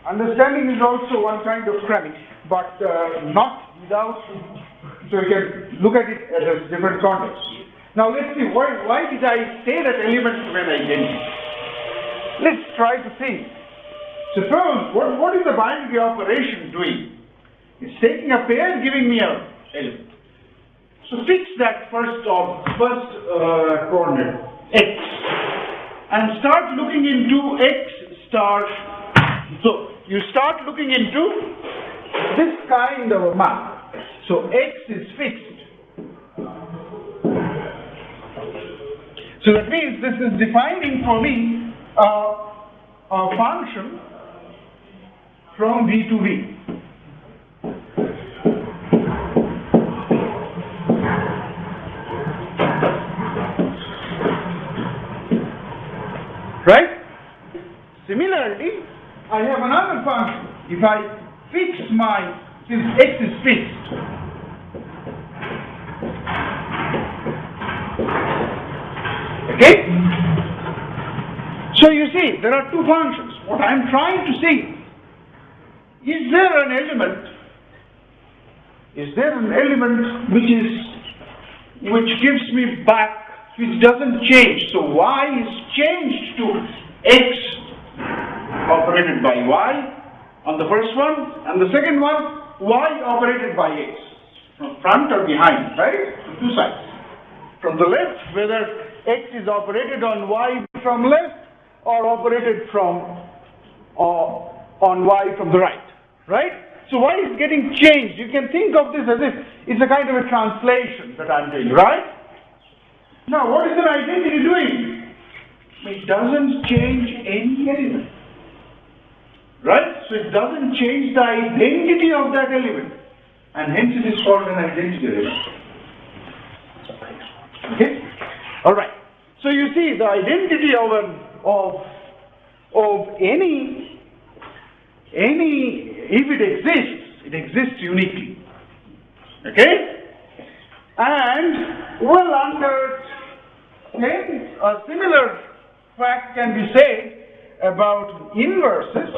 Understanding is also one kind of cramming, but not without, so you can look at it as a different context. Now let's see, why did I say that elements have an identity? Let's try to see. Suppose, what is the binary operation doing? It's taking a pair, giving me an element. So fix that first coordinate, x, and start looking into x star. So you start looking into this kind of a map. So x is fixed. So that means this is defining for me a function from V to V. Right? Similarly, I have another function. If I fix since x is fixed, okay? So you see, there are two functions. What I am trying to see, is there an element which gives me back, which doesn't change. So y is changed to x operated by y on the first one, and the second one y operated by x, from front or behind, right? From two sides. From the left, whether x is operated on y from left or operated on y from the right, right? So y is getting changed. You can think of this as if it's a kind of a translation that I'm doing, right? Now, what is an identity doing? It doesn't change any element, right? So it doesn't change the identity of that element, and hence it is called an identity element. Okay? All right. So you see, the identity of any, if it exists uniquely. Okay? And well, under a similar fact can be said about inverses,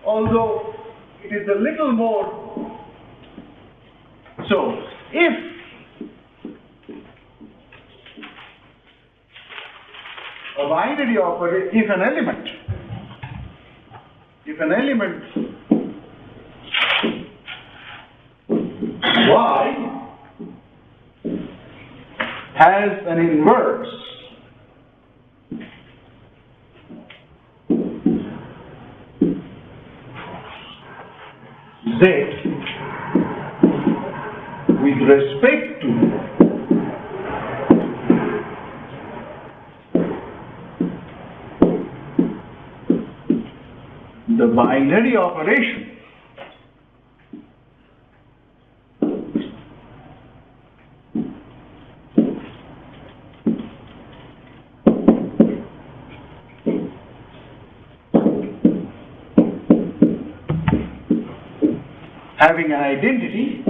although it is a little more. So, if a binary operator, if an element y has an inverse z with respect to the binary operation, having an identity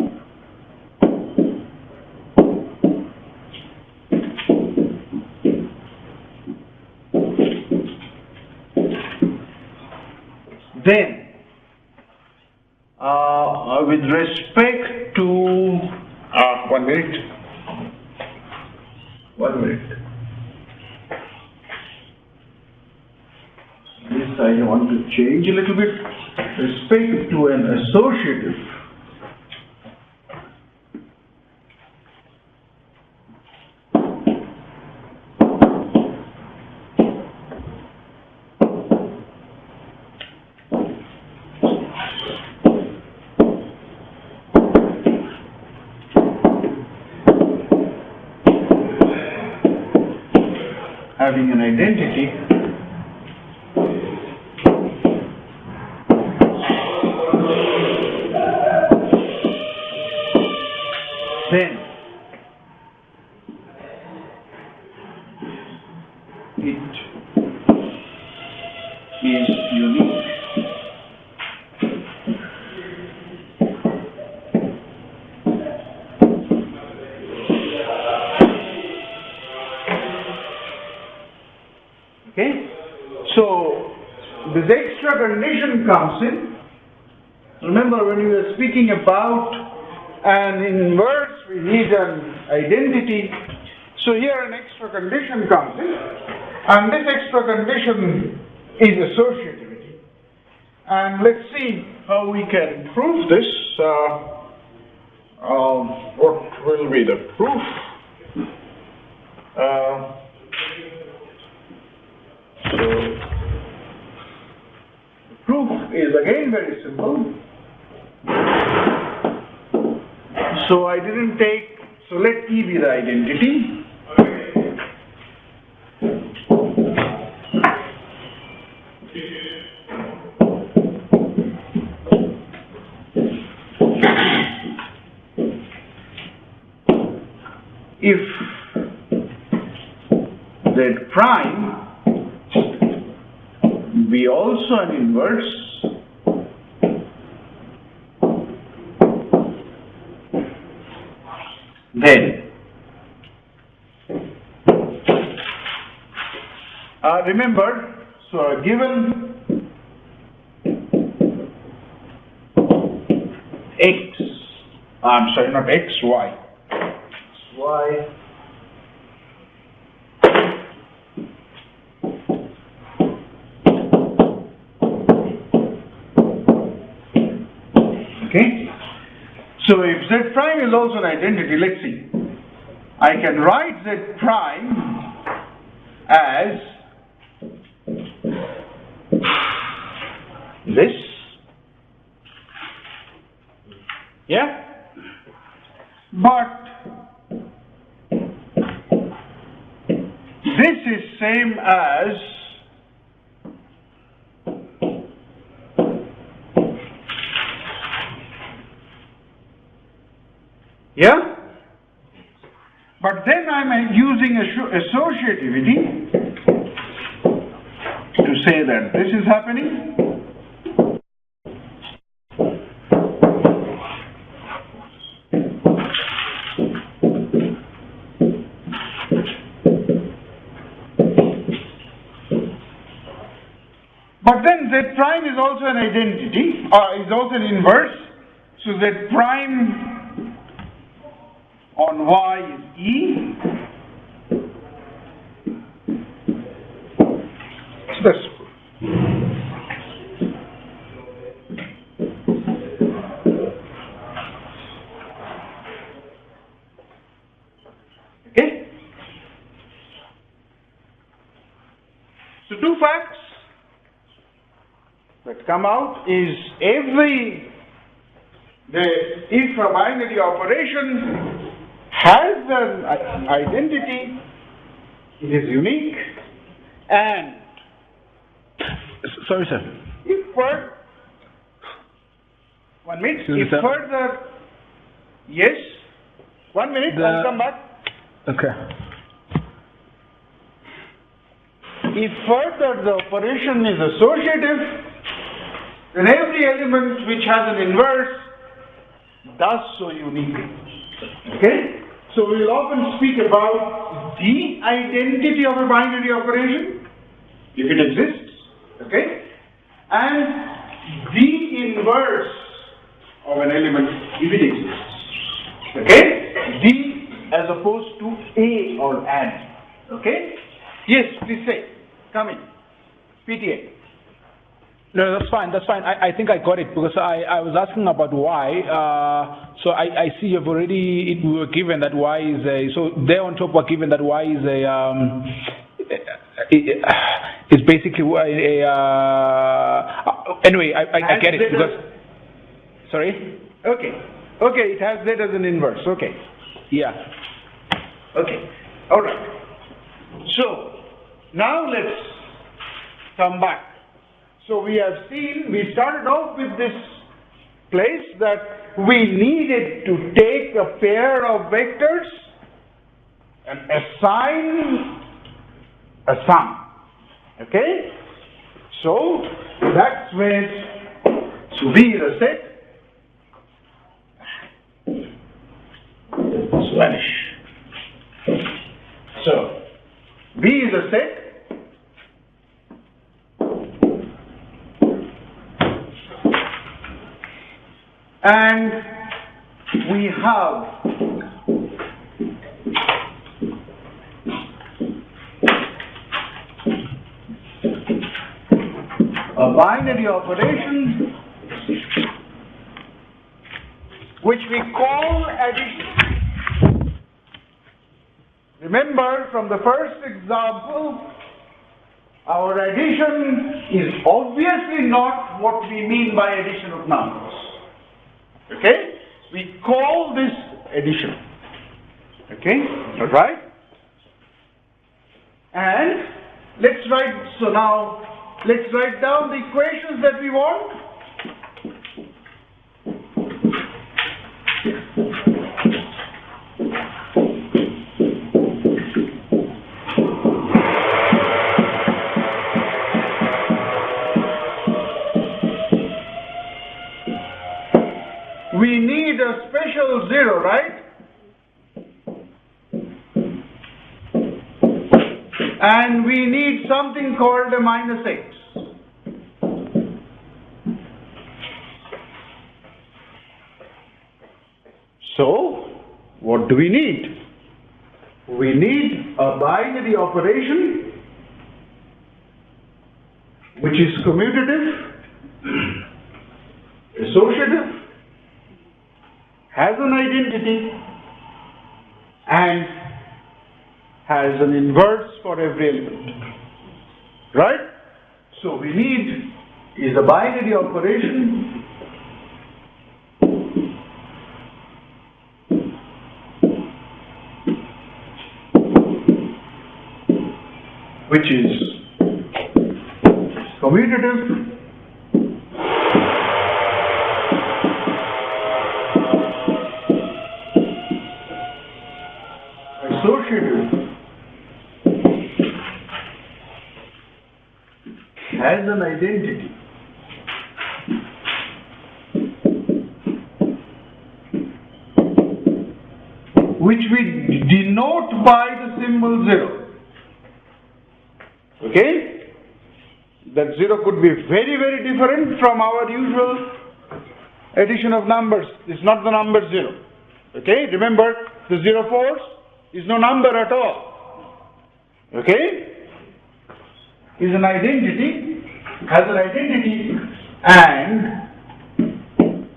then with respect to 1 minute. This I want to change a little bit. Respect to an associative having an identity then it is unique. Okay? extra condition comes in. Remember, when we were speaking about an inverse, we need an identity. So here an extra condition comes in, and this extra condition is associativity. And let's see how we can prove this. What will be the proof? So the proof is again very simple. So I didn't take, so let E be the identity. If Z prime be also an inverse, then remember, so a given x, I'm sorry, not x, y. Y okay. So if Z prime is also an identity, let's see. I can write Z prime as this. Yeah? But this is same as yeah? But then I'm using associativity to say that this is happening. But then Z prime is also an identity, is also an inverse. So Z prime on Y is E. So that's okay. So two facts that come out is if a binary operation has an identity, it is unique, and sorry, sir. If further, 1 minute. If further, yes, 1 minute. I'll come back. Okay. If further the operation is associative, then every element which has an inverse does so uniquely. Okay? So we will often speak about the identity of a binary operation, if it exists, okay? And the inverse of an element, if it exists. Okay? The as opposed to A or and. Okay? Yes, please say. Come in. PTA. No, that's fine. That's fine. I think I got it because I was asking about y. So I see you've already we were given that y is a. So there on top we're given that y is a. It's basically a. Anyway, I get it because. Sorry. Okay. Okay. It has Z as an inverse. Okay. Yeah. Okay. All right. So now let's come back. So we have seen, we started off with this place that we needed to take a pair of vectors and assign a sum. Okay? So that's where, so V is a set. Let's vanish. So V is a set. and we have a binary operation which we call addition. Remember from the first example, our addition is obviously not what we mean by addition of numbers. Okay? We call this addition. Okay? Alright? And let's write down the equations that we want. We need a special zero, right? And we need something called a minus x. So, what do we need? We need a binary operation which is commutative, associative, has an identity, and has an inverse for every element. Right? So we need is a binary operation which is commutative, associative, has an identity, which we denote by the symbol 0. Okay? That 0 could be very, very different from our usual addition of numbers. It's not the number 0. Okay? Remember, the 0 force is no number at all. Okay? Is an identity, has an identity, and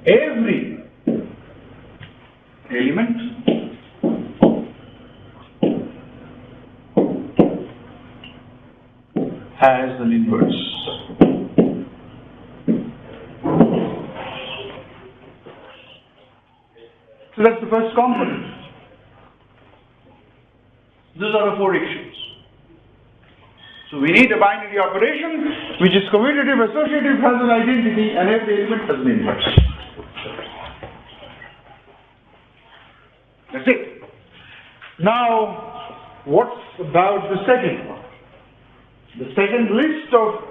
every element has an inverse. So that's the first component. Those are the 4 actions. So we need a binary operation which is commutative, associative, has an identity, and every element has an inverse. That's it. Now, what's about the second one? The second list of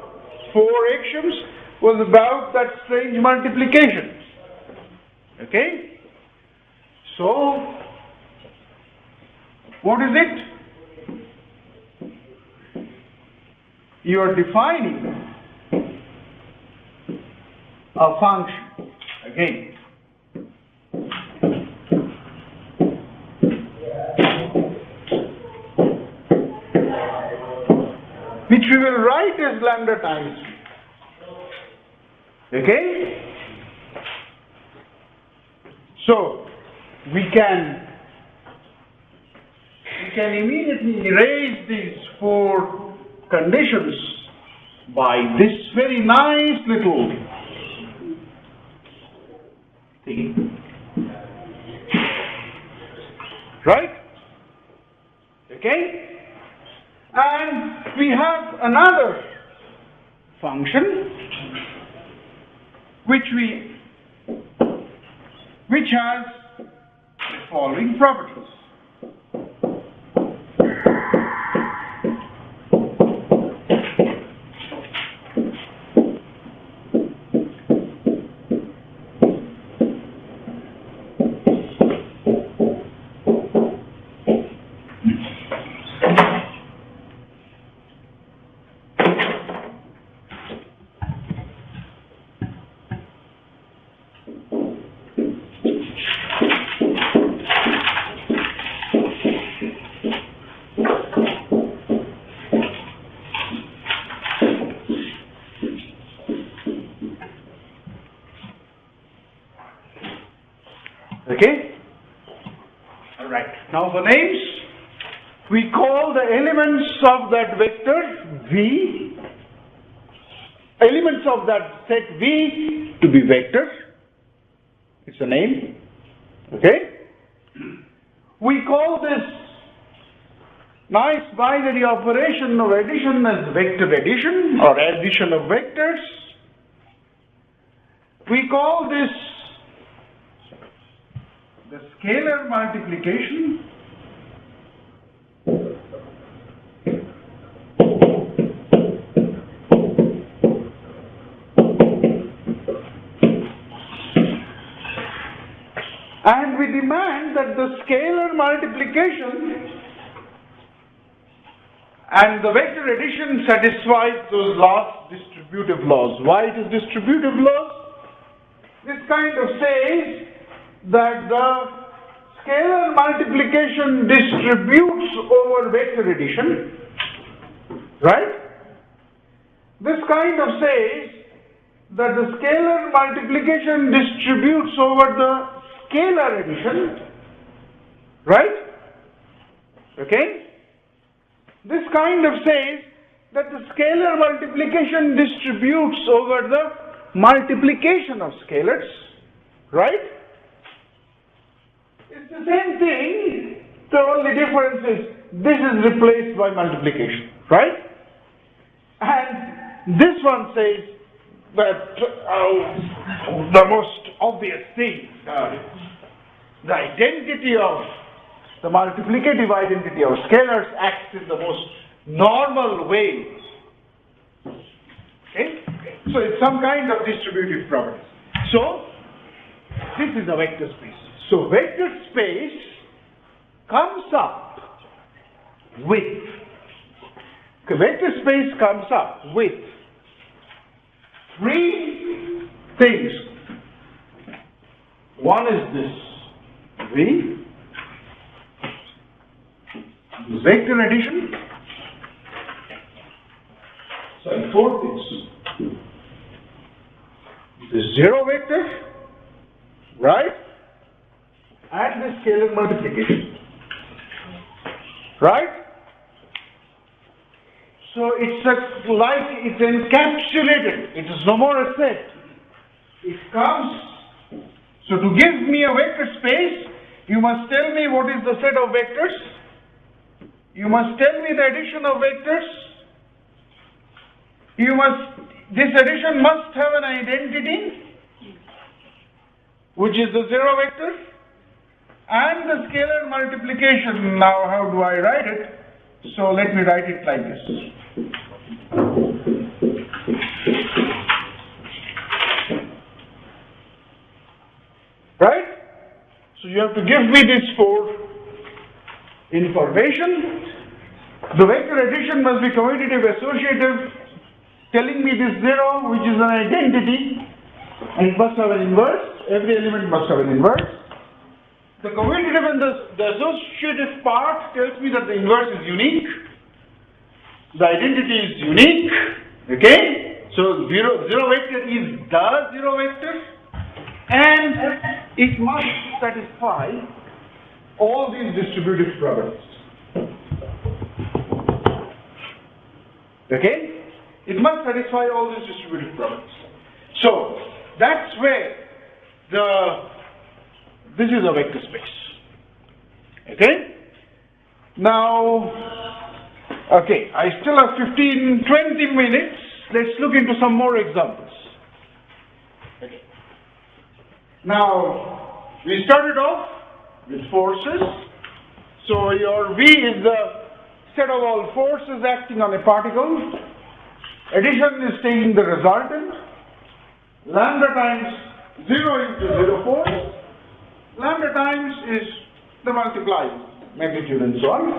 4 actions was about that strange multiplication. Okay? So, what is it? You are defining a function again. Which we will write as lambda times. Okay? So, we can immediately erase these 4 conditions by this very nice little thing. Right? Okay? And we have another function which has the following properties. Okay? Alright. Now for names, we call the elements of that vector V, elements of that set V to be vectors. It's a name. Okay? We call this nice binary operation of addition as vector addition or addition of vectors. We call this the scalar multiplication. And we demand that the scalar multiplication and the vector addition satisfies those laws, distributive laws. Why it is distributive laws? This kind of says that the scalar multiplication distributes over vector addition, right? This kind of says that the scalar multiplication distributes over the scalar addition, right? Okay? This kind of says that the scalar multiplication distributes over the multiplication of scalars, right? It's the same thing, the only difference is this is replaced by multiplication, right? And this one says that the most obvious thing, the identity of the multiplicative identity of scalars acts in the most normal way. Okay? So it's some kind of distributive property. So this is a vector space. So vector space comes up with three things. One is this V, vector addition. Sorry, four things. The zero vector, right? And the scalar multiplication, right? So it's it's encapsulated. It is no more a set. It comes. So to give me a vector space, you must tell me what is the set of vectors. You must tell me the addition of vectors. This addition must have an identity, which is the zero vector, and the scalar multiplication. Now, how do I write it? So let me write it like this. Right? So you have to give me this four information. The vector addition must be commutative associative, telling me this zero, which is an identity, and it must have an inverse. Every element must have an inverse. The commutative and the associative part tells me that the inverse is unique. The identity is unique. Okay? So zero vector is the zero vector, and it must satisfy all these distributive properties. Okay? It must satisfy all these distributive properties. So that's where this is a vector space. Okay? Now, okay, I still have 15-20 minutes. Let's look into some more examples. Okay. Now, we started off with forces. So your V is the set of all forces acting on a particle. Addition is taking the resultant. Lambda times 0 into 0 force. Lambda times is the multiplier, magnitude and so on.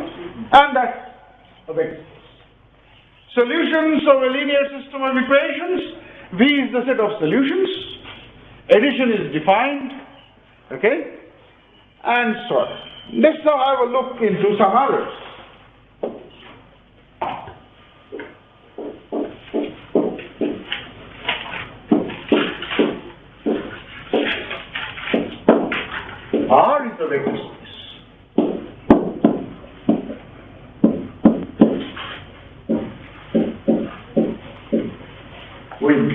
And that's a vector space. Solutions of a linear system of equations. V is the set of solutions. Addition is defined. Okay? And so on. Let's now have a look into some others. the vector space. When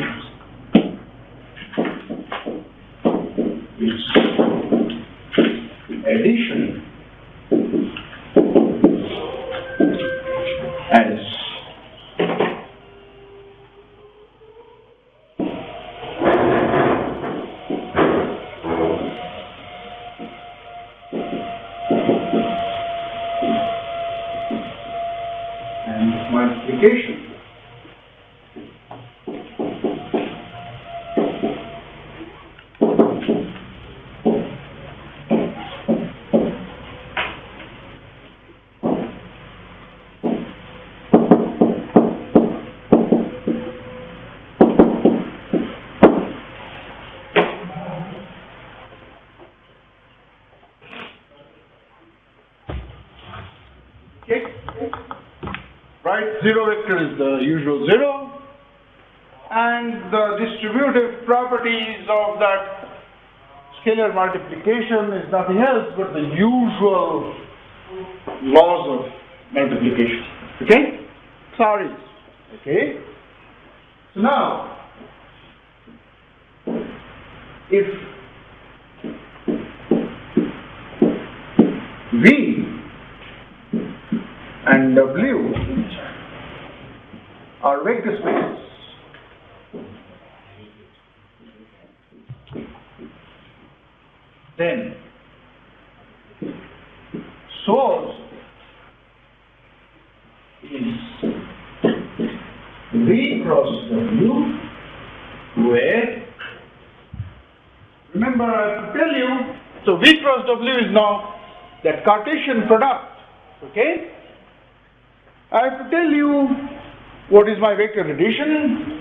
its addition as and multiplication zero vector is the usual zero, and the distributive properties of that scalar multiplication is nothing else but the usual laws of multiplication. Okay? Sorry. Okay? So now, if V and W are vector spaces, then source is V cross W, where, remember I have to tell you, so V cross W is now that Cartesian product, okay? I have to tell you what is my vector addition.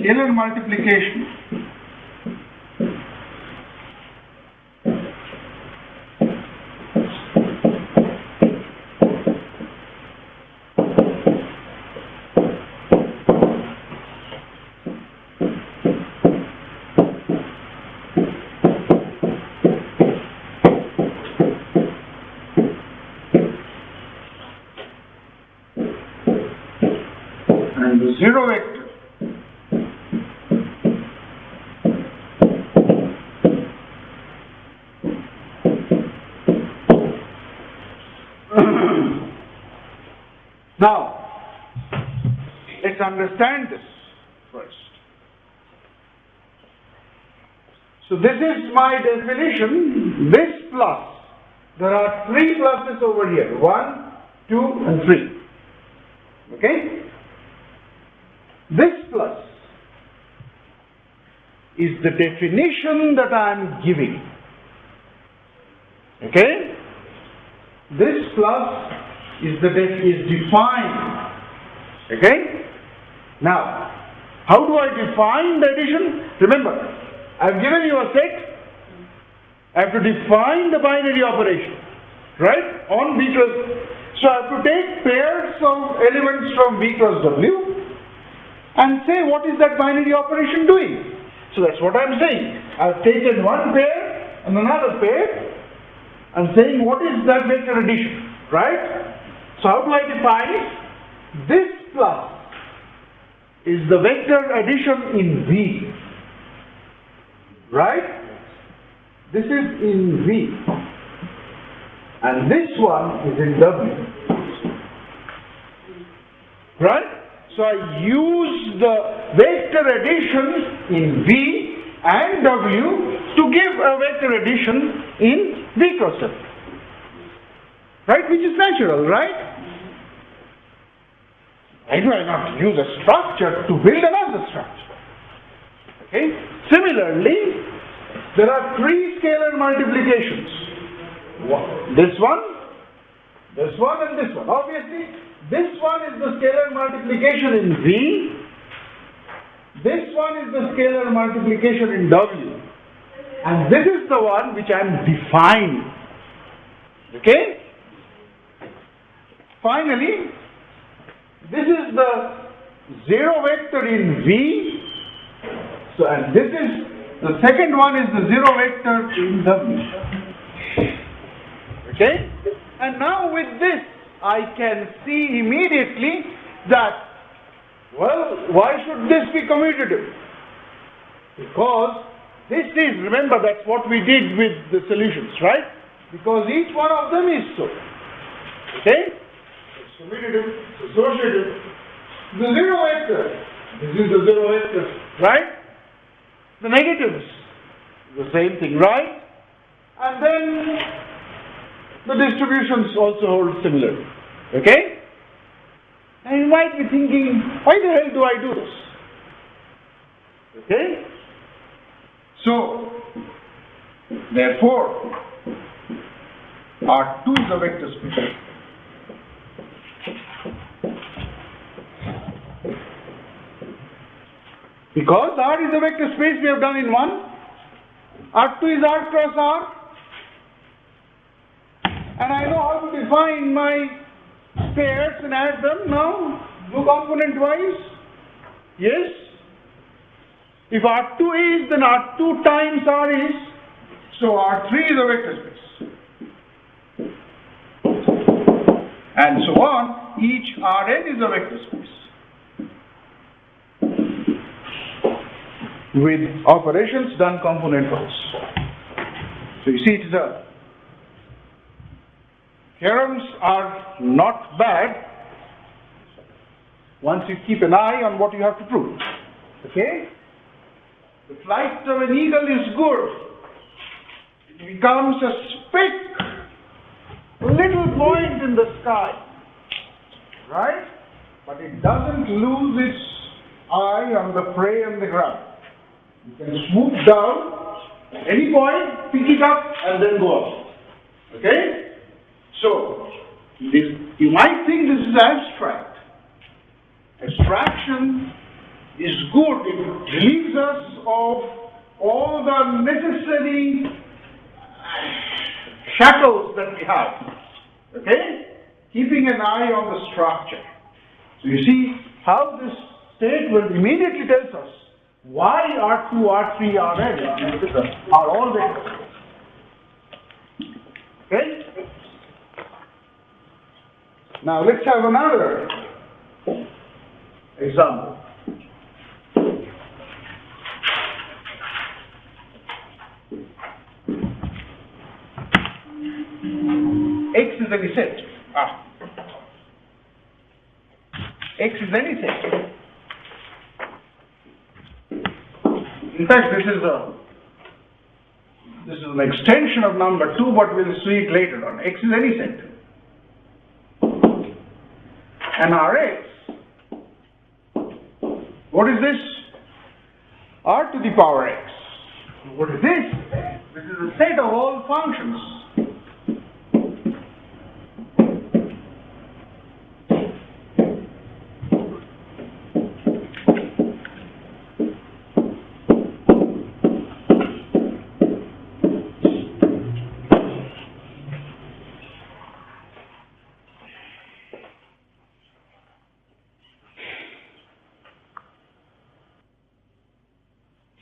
Scalar multiplication and the zero vector Now, let's understand this first. So this is my definition, this plus. There are three pluses over here, 1, 2 and 3. Okay? This plus is the definition that I am giving. Okay? This plus is defined. Okay? Now, how do I define the addition? Remember, I have given you a set. I have to define the binary operation, right? On B plus. So I have to take pairs of elements from B plus W and say what is that binary operation doing. So that's what I am saying. I have taken one pair and another pair and saying what is that vector addition, right? So how do I define it? This plus is the vector addition in V, right? This is in V, and this one is in W, right? So I use the vector addition in V and W to give a vector addition in V cross W, right? Which is natural, right? Why do I not use a structure to build another structure? Okay? Similarly, there are three scalar multiplications. This one, and this one. Obviously, this one is the scalar multiplication in V. This one is the scalar multiplication in W. And this is the one which I am defining. Okay? Finally, this is the zero vector in V. So, and this is, the second one is the zero vector in W. Okay? And now with this, I can see immediately that, well, why should this be commutative? Because this is, remember, that's what we did with the solutions, right? Because each one of them is so. Okay? It's commutative, it's associative. The zero vector, this is the zero vector, right? The negatives, the same thing, right? And then the distributions also hold similarly. Okay? And you might be thinking, why the hell do I do this? Okay? So, therefore, R2 is a vector space. Because R is a vector space we have done in 1, R2 is R cross R, and I know how to define my pairs and add them now, do component wise. Yes? If R2 is, then R2 times R is, so R3 is a vector space. And so on, each Rn is a vector space. With operations done component wise. So you see, theorems are not bad once you keep an eye on what you have to prove. Okay? The flight of an eagle is good. It becomes a speck, a little point in the sky. Right? But it doesn't lose its eye on the prey and the ground. You can swoop down at any point, pick it up, and then go up. Okay? So, this, you might think this is abstract. Abstraction is good. It relieves us of all the necessary shackles that we have. Okay? Keeping an eye on the structure. So you see how this statement immediately tells us why R2, R3, Rn are all vectors. Okay? Now let's have another example. X is any set. X is any set. In fact, this is an extension of number 2, but we'll see it later on. X is any set. And Rx, what is this? R to the power x. What is this? This is a set of all functions.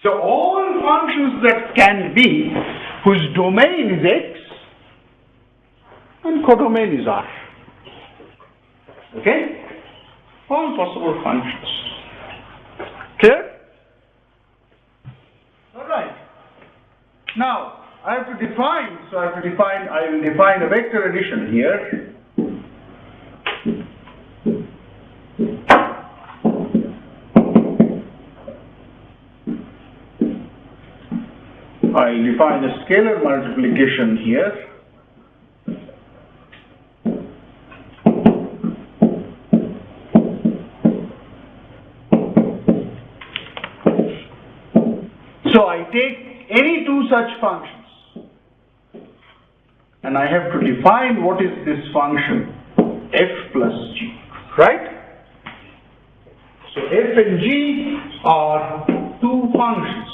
So all functions that can be, whose domain is x, and codomain is R. Okay? All possible functions. Clear? Alright. Now, I have to define, I will define a vector addition here. I'll define a scalar multiplication here. So I take any two such functions. And I have to define what is this function, f plus g, right? So f and g are two functions.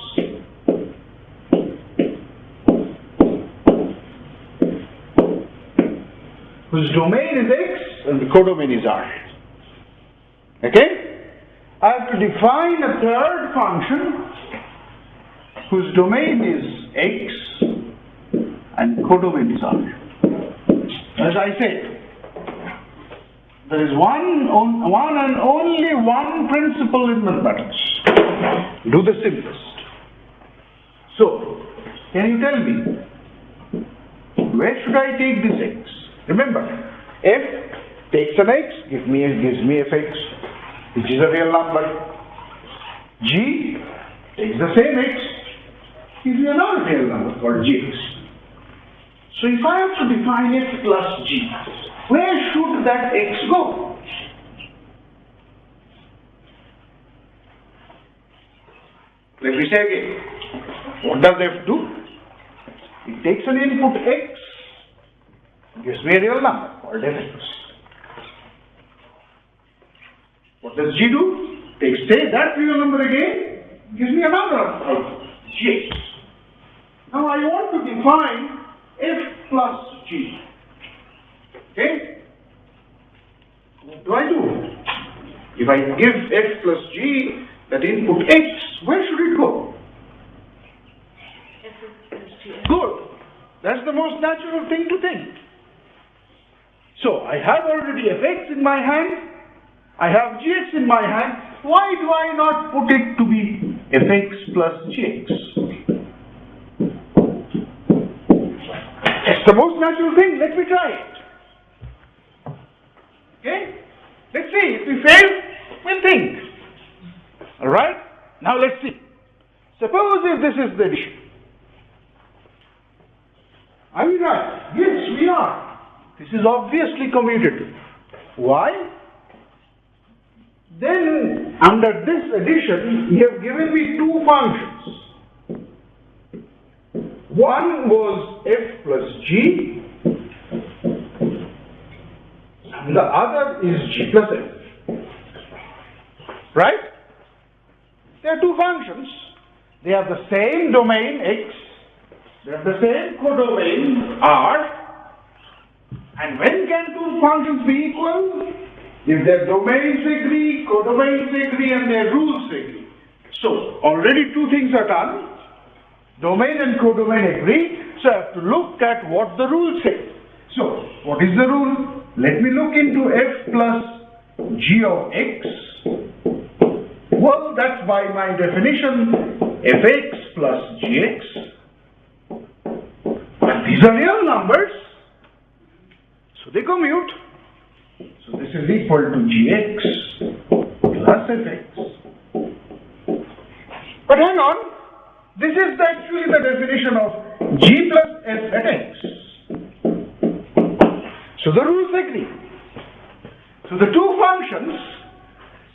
Whose domain is x and the codomain is r. Okay? I have to define a third function whose domain is x and codomain is r. As I said, there is one and only one principle in mathematics. Do the simplest. So, can you tell me, where should I take this x? Remember, f takes an x, gives me fx, which is a real number. G takes the same x, gives me another real number called gx. So if I have to define f plus g, where should that x go? Let me say again, what does f do? It takes an input x, gives me a real number called fx. What does g do? Takes that real number again, gives me another output, gx. Now I want to define f plus g. Okay? What do I do? If I give f plus g that input x, where should it go? Good. That's the most natural thing to think. So I have already fx in my hand, I have gx in my hand. Why do I not put it to be fx plus gx? It's the most natural thing. Let me try it. Okay? Let's see. If we fail, we'll think. Alright? Now let's see. Suppose if this is the addition. Are we right? Yes, we are. This is obviously commutative. Why? Then, under this addition, you have given me two functions. One was f plus g, and the other is g plus f. Right? They are two functions. They have the same domain x, they have the same codomain r, and when can two functions be equal? If their domains agree, codomains agree, and their rules agree. So, already two things are done. Domain and codomain agree, so I have to look at what the rules say. So, what is the rule? Let me look into f plus g of x. Well, that's by my definition, fx plus gx. And these are real numbers, so they commute. So this is equal to gx plus fx. But hang on, this is actually the definition of g plus f at x. So the rules agree. So the two functions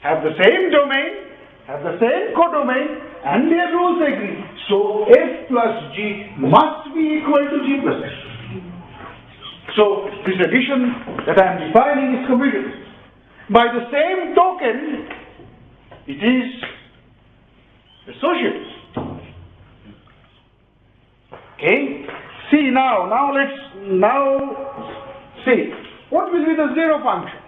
have the same domain, have the same codomain, and their rules agree. So f plus g must be equal to g plus f. So this addition that I am defining is commutative. By the same token, it is associative. Okay? See now let's see. What will be the zero function?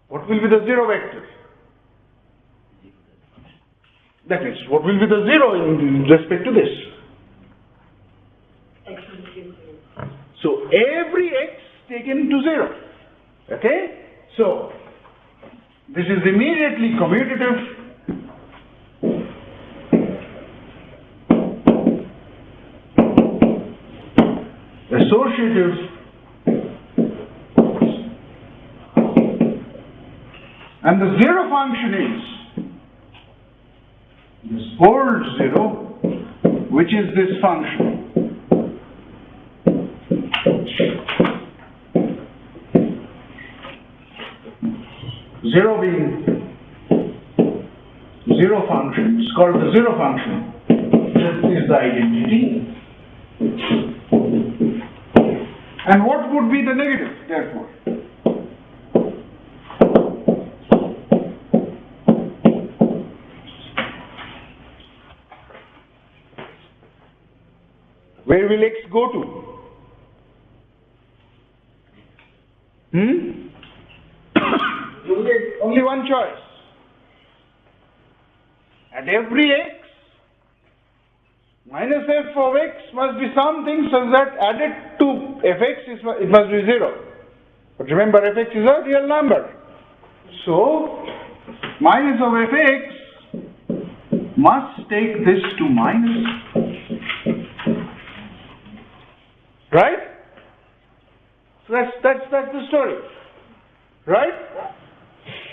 What will be the zero vector? That is, what will be the zero in respect to this? So every x taken to 0. Okay? So this is immediately commutative. Associative. And the zero function is this old zero, which is this function. Zero being zero function, it's called the zero function. this is the identity. And what would be the negative, therefore? Where will x go to? You get only one choice. At every x, minus f of x must be something such that added to fx it must be 0. But remember, fx is a real number. So, minus of fx must take this to minus. Right? So that's the story. Right?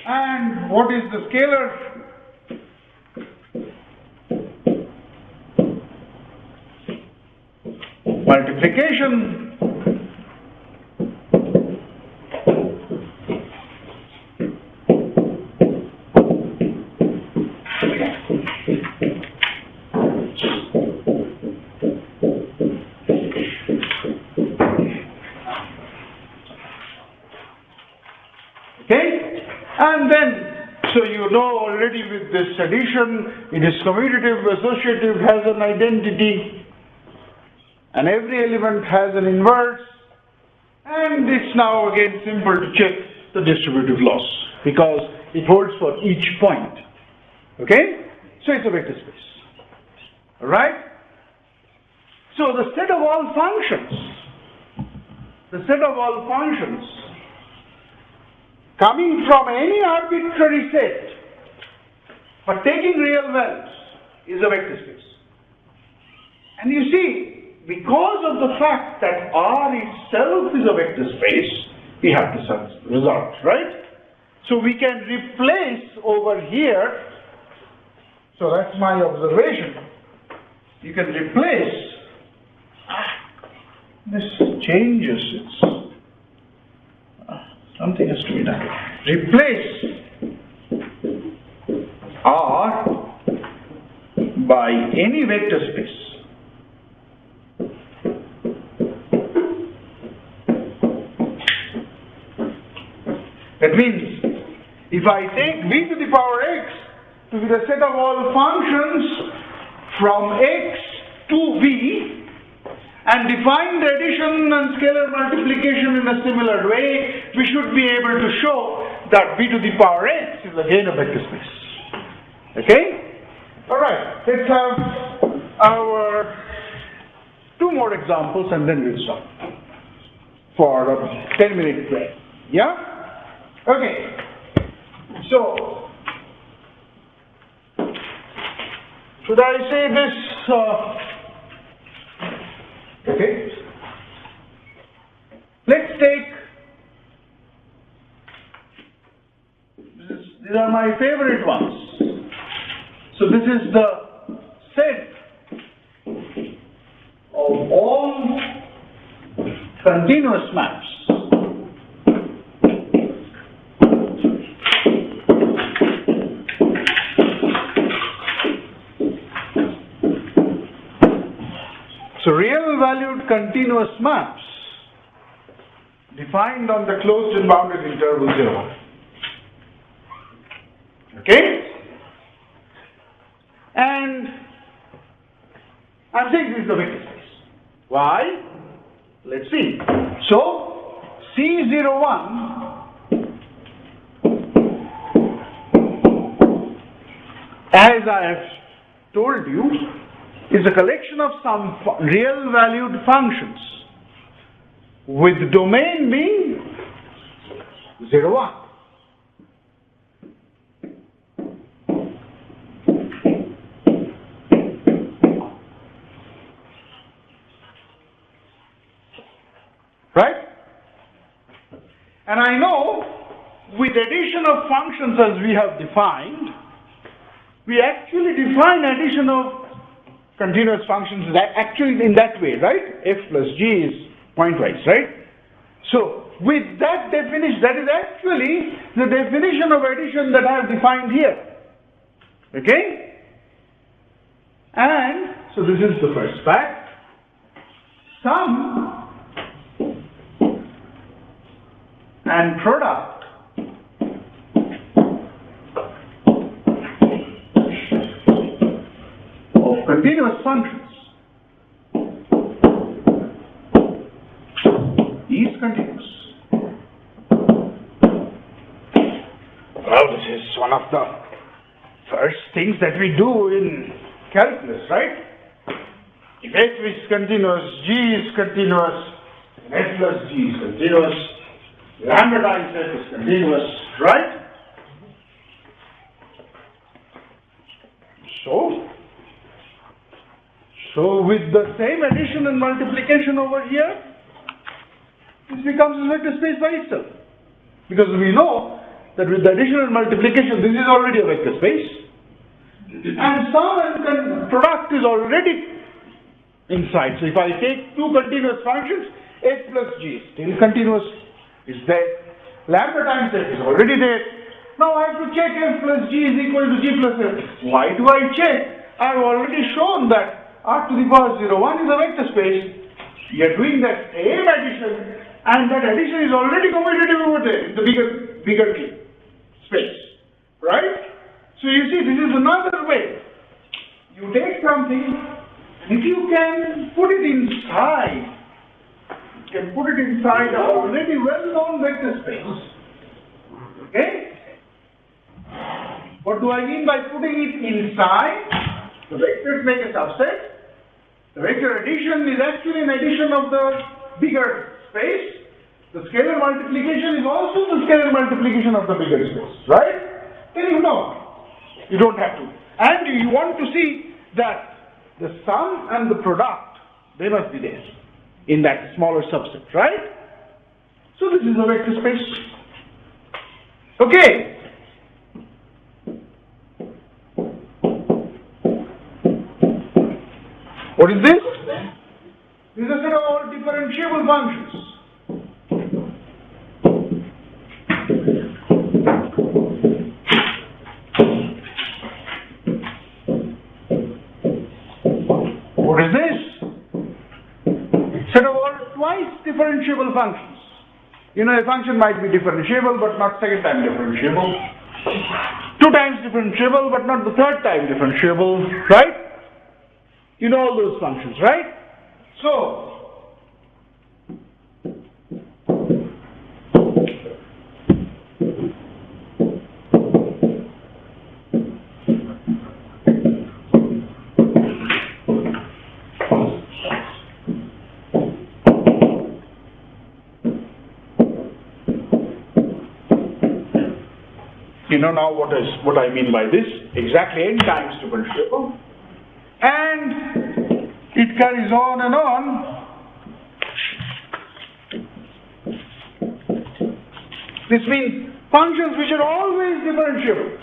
And what is the scalar? Multiplication. Okay? And then, so you know already with this addition, it is commutative, associative, has an identity, and every element has an inverse, and it's now again simple to check the distributive loss because it holds for each point. Okay? So it's a vector space. Alright? So the set of all functions coming from any arbitrary set but taking real values is a vector space. And you see, because of the fact that R itself is a vector space, we have this result, right? So we can replace over here, so that's my observation, you can replace, this changes, something has to be done. Replace R by any vector space. That means, if I take v to the power x to be the set of all functions from x to v and define the addition and scalar multiplication in a similar way, we should be able to show that v to the power x is again a vector space. Okay? Alright, let's have our two more examples and then we'll stop for a 10-minute break. Yeah? Okay, so should I say this? Okay, let's take. These are my favorite ones. So this is the set of all continuous maps. So real valued continuous maps defined on the closed and bounded interval 0. Okay? And I'm saying this is the vector space. Why? Let's see. So C01, as I have told you, is a collection of some real valued functions with domain being 0, 1. Right? And I know with addition of functions as we have defined, we actually define addition of continuous functions actually in that way, right? F plus G is pointwise, right? So with that definition, that is actually the definition of addition that I have defined here. Okay? And So this is the first fact. Sum and product of continuous functions is continuous. Well, this is one of the first things that we do in calculus, right? If f is continuous, g is continuous, f plus g is continuous, lambda times f is continuous, right? So with the same addition and multiplication over here, this becomes a vector space by itself. Because we know that with the addition and multiplication, this is already a vector space. And sum and product is already inside. So if I take two continuous functions, f plus g is still continuous, is there. Lambda times f is already there. Now I have to check f plus g is equal to g plus f. Why do I check? I have already shown that r to the power 0, 1 is a vector space. We are doing that same addition, and that addition is already commutative over there in the bigger space. Right? So you see, this is another way. You take something, if you can put it inside, an already well-known vector space. Okay? What do I mean by putting it inside? The vectors make a subset. The vector addition is actually an addition of the bigger space. The scalar multiplication is also the scalar multiplication of the bigger space. Right? Then you know. You don't have to. And you want to see that the sum and the product, they must be there in that smaller subset, right? So this is a vector space. Okay. What is this? This is a set of all differentiable functions. What is this? Set of all twice differentiable functions. You know, a function might be differentiable but not second time differentiable. 2 times differentiable but not the 3rd time differentiable, right? You know all those functions, right? So, you know now what I mean by this? Exactly n times differentiable. And it carries on and on. This means functions which are always differentiable.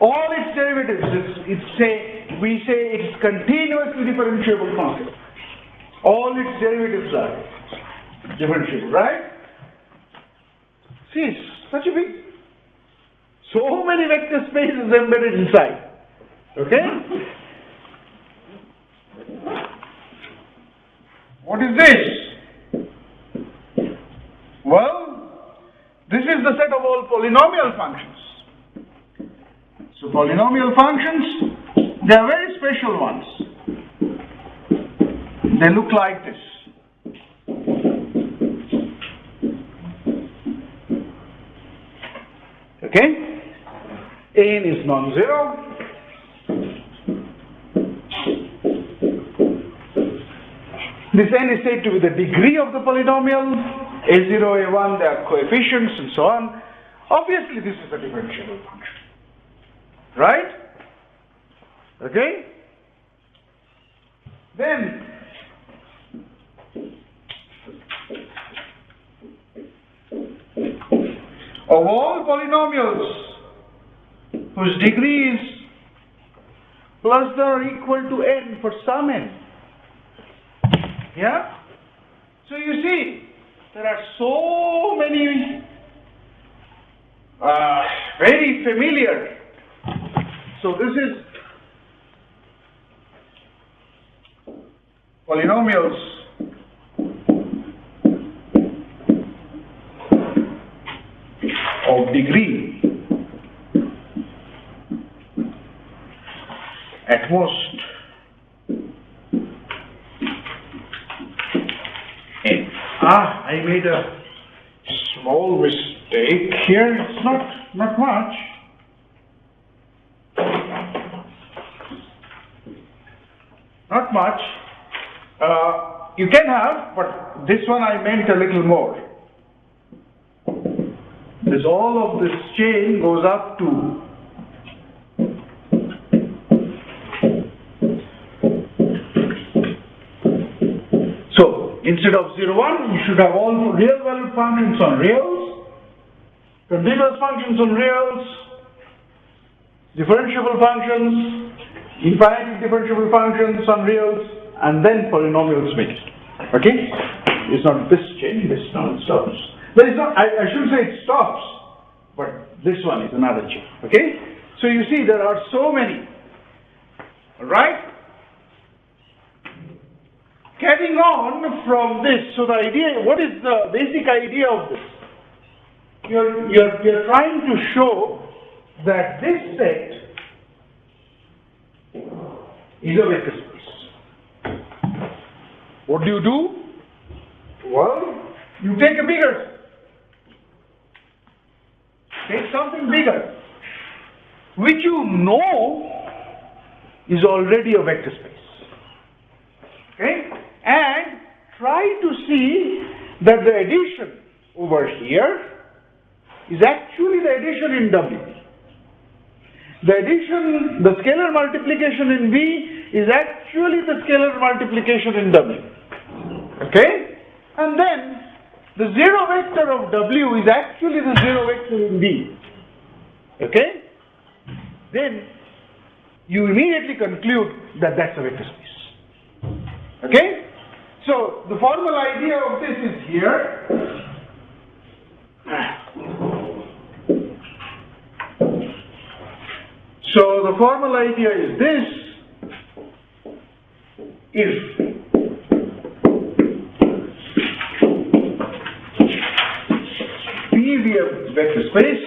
All its derivatives, we say it's continuously differentiable function. All its derivatives are differentiable, right? See, it's such a big, so many vector spaces embedded inside. Okay? What is this? Well, this is the set of all polynomial functions. So polynomial functions, they are very special ones. They look like this. Okay? n is non-zero. This n is said to be the degree of the polynomial. A0, A1, they are coefficients and so on. Obviously, this is a differentiable function. Right? Okay? Then, of all polynomials whose degree is plus or equal to n for some n. Yeah? So you see, there are so many very familiar. So this is polynomials of degree at most n. I made a small mistake here. It's not much. Not much. You can have, but this one I meant a little more. This all of this chain goes up to instead of 0, 1, you should have all real valued functions on reals, continuous functions on reals, differentiable functions, infinitely differentiable functions on reals, and then polynomials mixed. Okay? It's not this chain, this now it stops. There is not, I shouldn't say it stops, but this one is another chain. Okay? So you see there are so many. Alright? Carrying on from this, so the idea, what is the basic idea of this? You're trying to show that this set is a vector space. What do? Well, you take a bigger set. Take something bigger, which you know is already a vector space. Okay? And try to see that the addition over here is actually the addition in W. The addition, the scalar multiplication in V is actually the scalar multiplication in W. Okay? And then the zero vector of W is actually the zero vector in V. Okay? Then you immediately conclude that that's a vector space. Okay? So the formal idea of this is here. So the formal idea is this: if P be a vector space,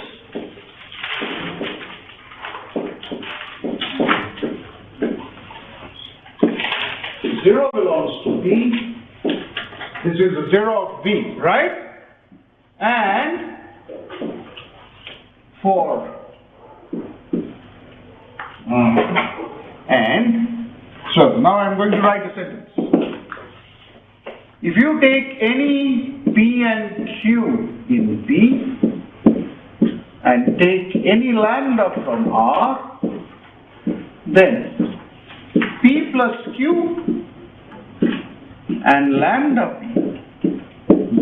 zero belongs to P. This is the zero of V, right? And for so now I'm going to write a sentence. If you take any P and Q in P and take any lambda from R, then P plus Q and lambda P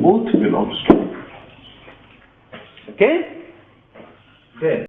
both belongs to P. Okay? Then